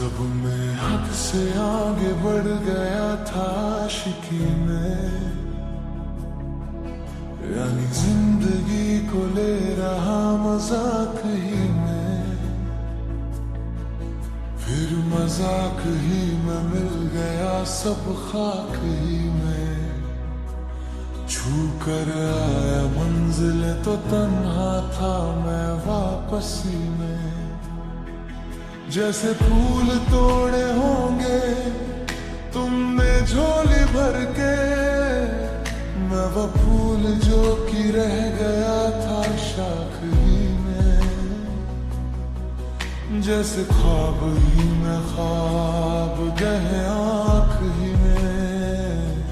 सब में हद से आगे बढ़ गया था आशिकी में, यानी जिंदगी को ले रहा मजाक ही में। फिर मजाक ही में मिल गया सब खाक ही में। छू कर आया मंजिल तो तन्हा था मैं वापसी में। जैसे फूल तोड़े होंगे तुमने झोली भर के, मैं वो फूल जो कि रह गया था शाख ही में। जैसे ख्वाब ही में ख्वाब गए आँख ही में।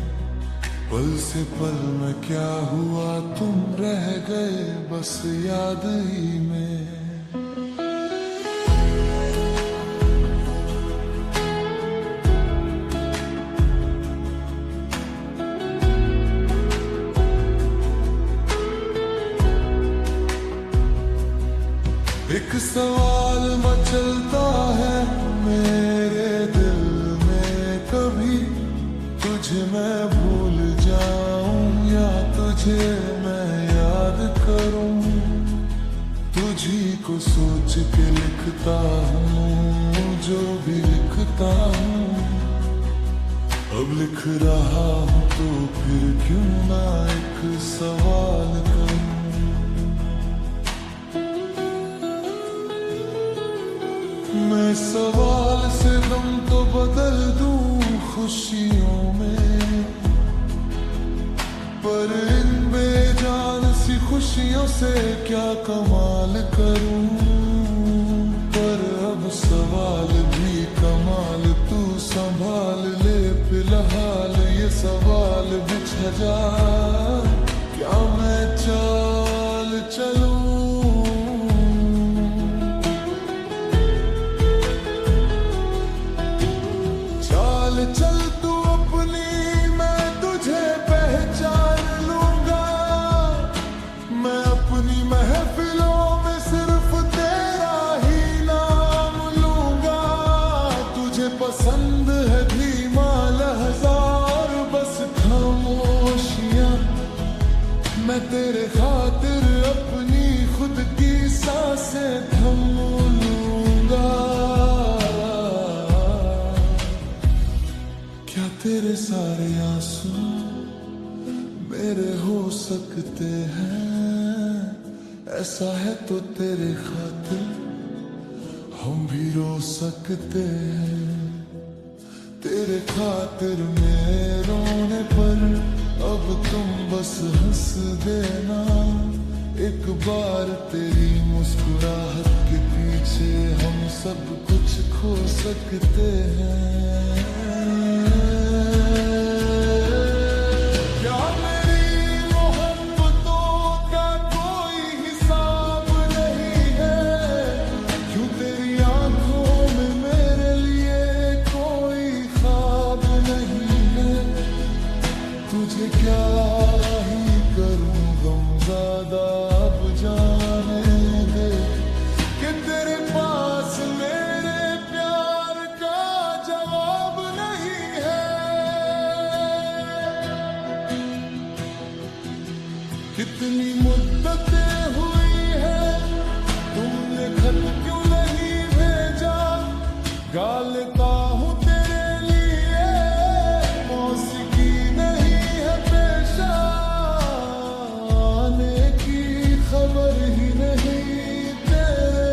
पल से पल में क्या हुआ तुम रह गए बस याद ही में। एक सवाल मचलता है मेरे दिल में, कभी तुझे मैं भूल जाऊं या तुझे मैं याद करूं। तुझी को सोच के लिखता हूं जो भी लिखता हूं। अब लिख रहा हूं तो फिर क्यों ना एक सवाल करूं। मैं सवाल से दम तो बदल दूं खुशियों में, पर इन बेजान सी खुशियों से क्या कमाल करूं। पर अब सवाल भी कमाल तू संभाल ले फिलहाल ये सवाल बिछा जा। क्या मैं चाल चलूं चल तू अपनी, मैं तुझे पहचान लूंगा। मैं अपनी महफिलों में सिर्फ तेरा ही नाम लूंगा। तुझे पसंद है धीमा लहजा और बस खामोशियां। मैं तेरे खातिर अपनी खुद की सांसें थम लूंगा। तेरे सारे आंसू मेरे हो सकते हैं, ऐसा है तो तेरे खातिर हम भी रो सकते हैं। तेरे खातिर मेरे रोने पर अब तुम बस हंस देना। एक बार तेरी मुस्कुराहट के पीछे हम सब कुछ खो सकते हैं। तुझे क्या ही करूं गम ज़्यादा अब जाने दे कि तेरे पास मेरे प्यार का जवाब नहीं है। कितनी मुद्दतें हुई है तुमने खत क्यों नहीं भेजा। गा लेता हूँ तेरे लिए मौसीकी खबर ही नहीं तेरे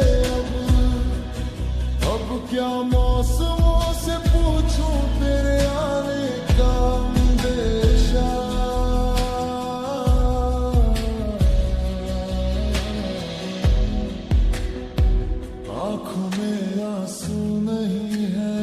अब क्या मौसमों से पूछूं तेरे आने का अंदेशा। आंखों में आंसू नहीं है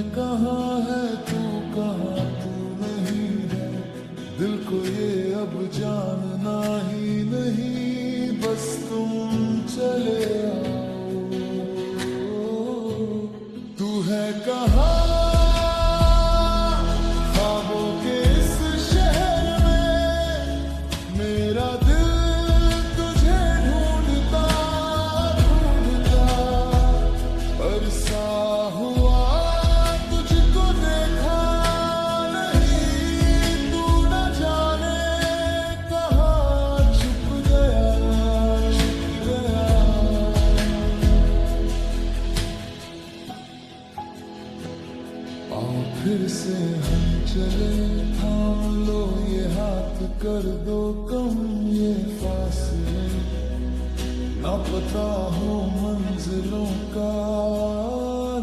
ना पता हो मंजिलों का,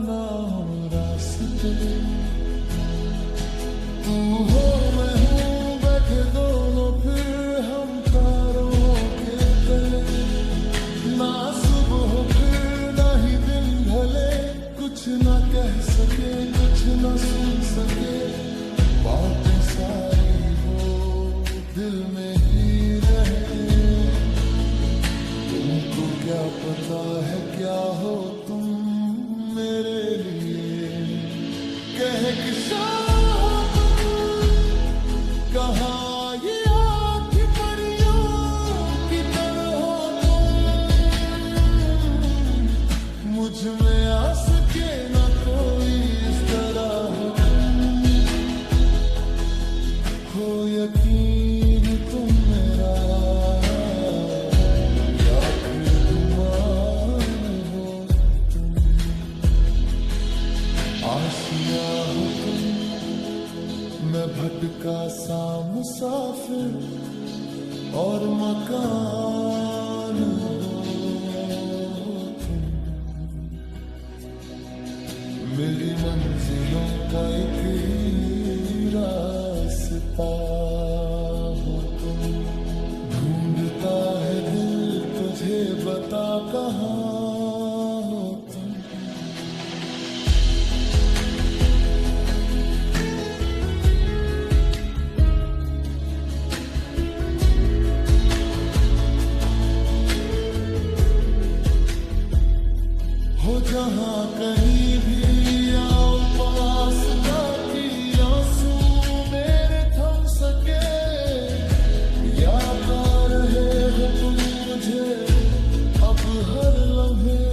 ना हो रास्ते। तू हो मैं हूँ बैठे दोनों फिर हम तारों के तले, ना सुबह फिर ना ही दिन ढले, कुछ ना कह सके कुछ ना सुन सके, बातें सारी वो दिल में ही रहे। तुमको क्या पता है क्या हो तुम मेरे लिए, कह कि शाम कहाँ ये आँखें परियों की तरह हो तुम, मुझ में आ सके ना कोई इस तरह हो यकीन तुम मेरा, या फिर गुमान हो तुम, आशिया हो तुम, मैं भटका सा मुसाफिर और मकान हो तुम, मेरी मंजिलों का एक ही रास्ता हो तुम, ढूंढता है दिल तुझे बता कहाँ हो तुम। हो जहाँ कहीं भी आओ पास ताकि आंसू मेरे थम सके, याद आ रहे हो तुम मुझे अब हर लम्हे,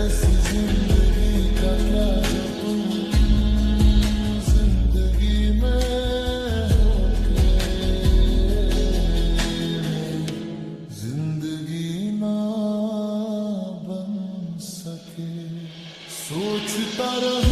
ऐसी जिंदगी का क्या जो तुम जिंदगी में होके जिंदगी ना बन सके। सोचता रह